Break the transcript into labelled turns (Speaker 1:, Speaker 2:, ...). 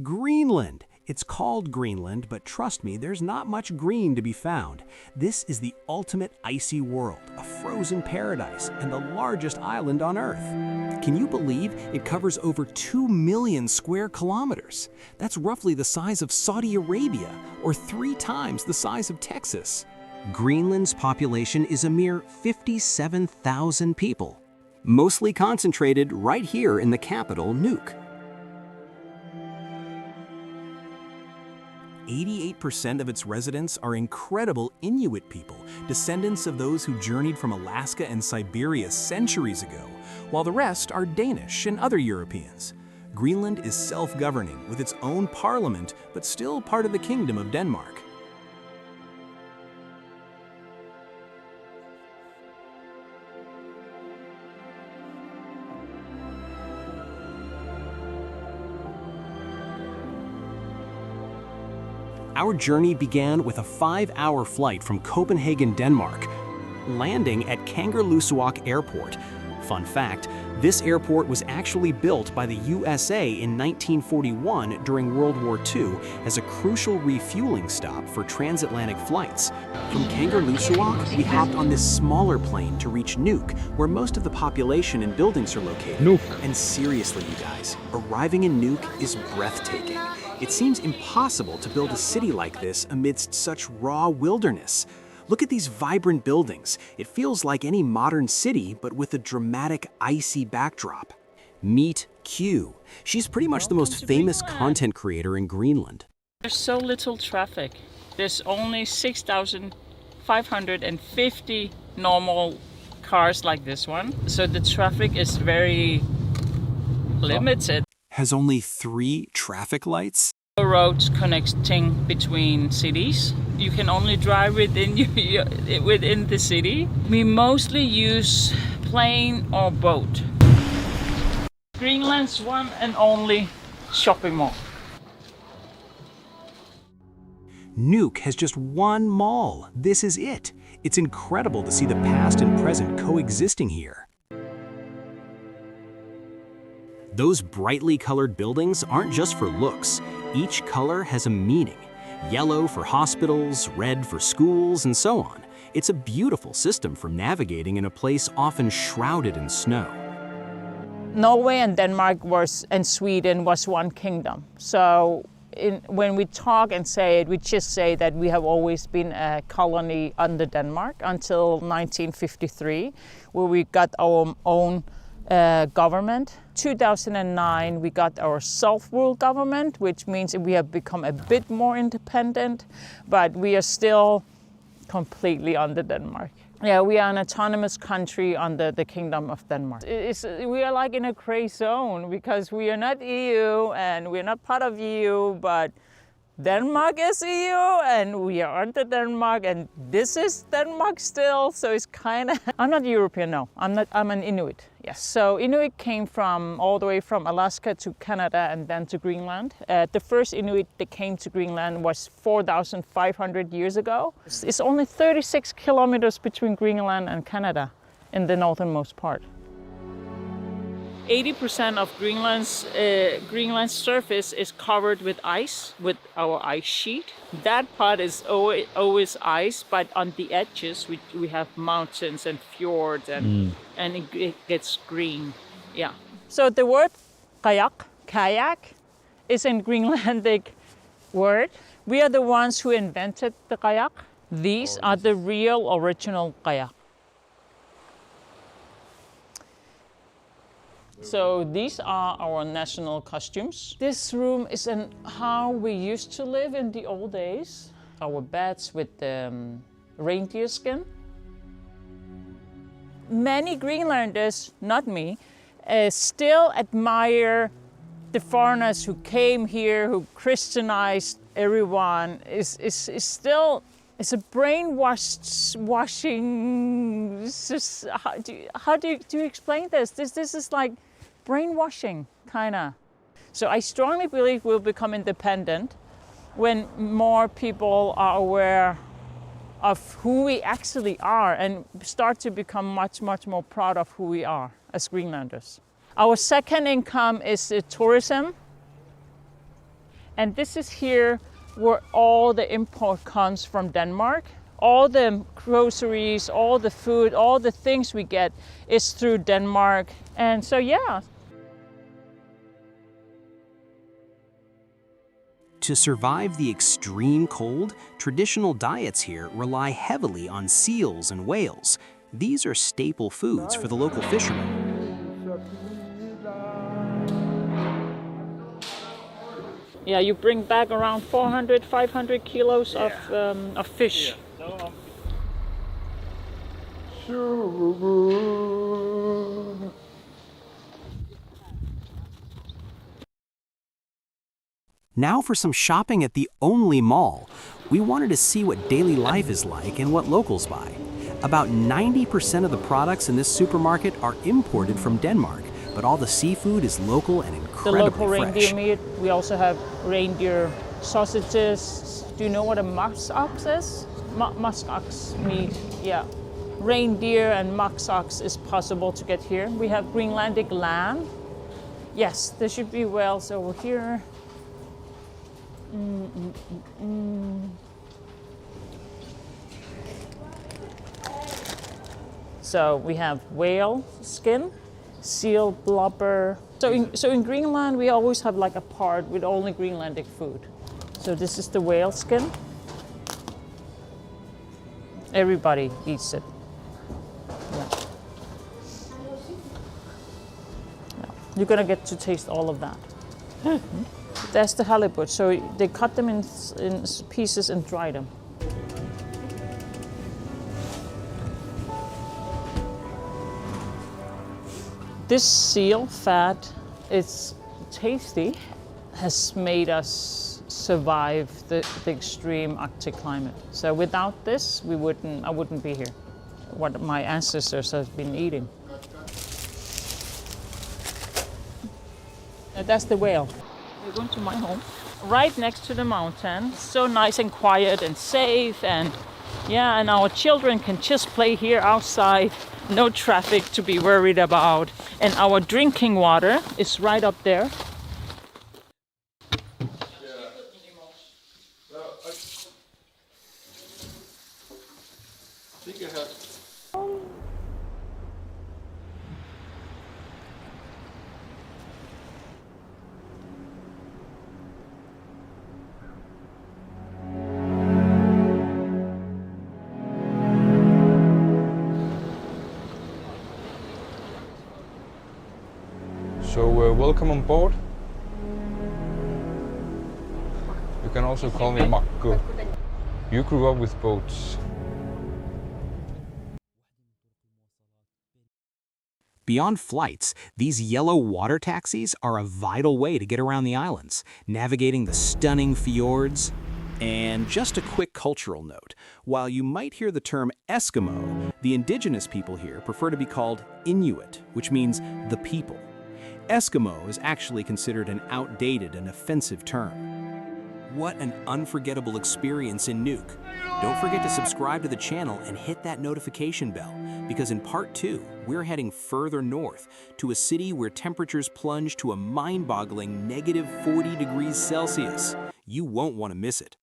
Speaker 1: Greenland. It's called Greenland, but trust me, there's not much green to be found. This is the ultimate icy world, a frozen paradise, and the largest island on Earth. Can you believe it covers over 2 million square kilometers? That's roughly the size of Saudi Arabia, or 3 times the size of Texas. Greenland's population is a mere 57,000 people, mostly concentrated right here in the capital, Nuuk. 88% of its residents are incredible Inuit people, descendants of those who journeyed from Alaska and Siberia centuries ago, while the rest are Danish and other Europeans. Greenland is self-governing with its own parliament, but still part of the Kingdom of Denmark. Our journey began with a 5-hour flight from Copenhagen, Denmark, landing at Kangerlussuaq Airport. Fun fact, this airport was actually built by the USA in 1941 during World War II as a crucial refueling stop for transatlantic flights. From Kangerlussuaq, we hopped on this smaller plane to reach Nuuk, where most of the population and buildings are located.
Speaker 2: Nuuk.
Speaker 1: And seriously, you guys, arriving in Nuuk is breathtaking. It seems impossible to build a city like this amidst such raw wilderness. Look at these vibrant buildings. It feels like any modern city, but with a dramatic, icy backdrop. Meet Q. She's pretty much the most famous content creator in Greenland.
Speaker 3: There's so little traffic. There's only 6,550 normal cars like this one. So the traffic is very limited.
Speaker 1: Has only 3 traffic lights?
Speaker 3: Roads connecting between cities. You can only drive within within the city. We mostly use plane or boat. Greenland's one and only shopping mall.
Speaker 1: Nuuk has just one mall. This is it. It's incredible to see the past and present coexisting here. Those brightly colored buildings aren't just for looks. Each color has a meaning. Yellow for hospitals, red for schools, and so on. It's a beautiful system for navigating in a place often shrouded in snow.
Speaker 3: Norway and Denmark and Sweden was one kingdom. So when we talk and say it, we just say that we have always been a colony under Denmark until 1953, where we got our own government. 2009 we got our self-rule government, which means we have become a bit more independent, but we are still completely under Denmark. Yeah, we are an autonomous country under the Kingdom of Denmark. We are like in a gray zone because we are not EU and we're not part of EU, but Denmark is EU and we are under Denmark and this is Denmark still, so it's kind of... I'm not European, no. I'm an Inuit, yes. So Inuit came from all the way from Alaska to Canada and then to Greenland. The first Inuit that came to Greenland was 4,500 years ago. It's only 36 kilometers between Greenland and Canada in the northernmost part. 80% of Greenland's surface is covered with ice, with our ice sheet. That part is always ice, but on the edges we have mountains and fjords and it gets green. Yeah. So the word kayak, is a Greenlandic word. We are the ones who invented the kayak. These are the real original kayak. So these are our national costumes. This room is how we used to live in the old days. Our beds with reindeer skin. Many Greenlanders, not me, still admire the foreigners who came here, who Christianized everyone. It's still... It's a brainwashing. How do you explain this? This is like brainwashing, kinda. So I strongly believe we'll become independent when more people are aware of who we actually are and start to become much more proud of who we are as Greenlanders. Our second income is tourism. And this is here where all the import comes from Denmark. All the groceries, all the food, all the things we get is through Denmark. And so, yeah.
Speaker 1: To survive the extreme cold, traditional diets here rely heavily on seals and whales. These are staple foods for the local fishermen.
Speaker 3: Yeah, you bring back around 400, 500 kilos of fish.
Speaker 1: Now for some shopping at the only mall. We wanted to see what daily life is like and what locals buy. About 90% of the products in this supermarket are imported from Denmark, but all the seafood is local and incredibly
Speaker 3: The local
Speaker 1: fresh.
Speaker 3: reindeer meat. We also have reindeer sausages. Do you know what a muskox is? Muskox meat, yeah. Reindeer and muskox is possible to get here. We have Greenlandic lamb. Yes, there should be whales over here. So we have whale skin, seal blubber. So in Greenland we always have like a part with only Greenlandic food. So this is the whale skin. Everybody eats it. Yeah. Yeah. You're gonna get to taste all of that. That's the halibut. So they cut them in pieces and dry them. This seal fat, it's tasty, has made us survive the extreme Arctic climate. So without this, I wouldn't be here. What my ancestors have been eating. That's the whale. We're going to my home, right next to the mountain. So nice and quiet and safe, and yeah, and our children can just play here outside. No traffic to be worried about. And our drinking water is right up there.
Speaker 2: So welcome on board. You can also call me Muktuk. You grew up with boats.
Speaker 1: Beyond flights, these yellow water taxis are a vital way to get around the islands, navigating the stunning fjords. And just a quick cultural note, while you might hear the term Eskimo, the indigenous people here prefer to be called Inuit, which means the people. Eskimo is actually considered an outdated and offensive term. What an unforgettable experience in Nuuk. Don't forget to subscribe to the channel and hit that notification bell, because in part 2, we're heading further north to a city where temperatures plunge to a mind-boggling -40 degrees Celsius. You won't want to miss it.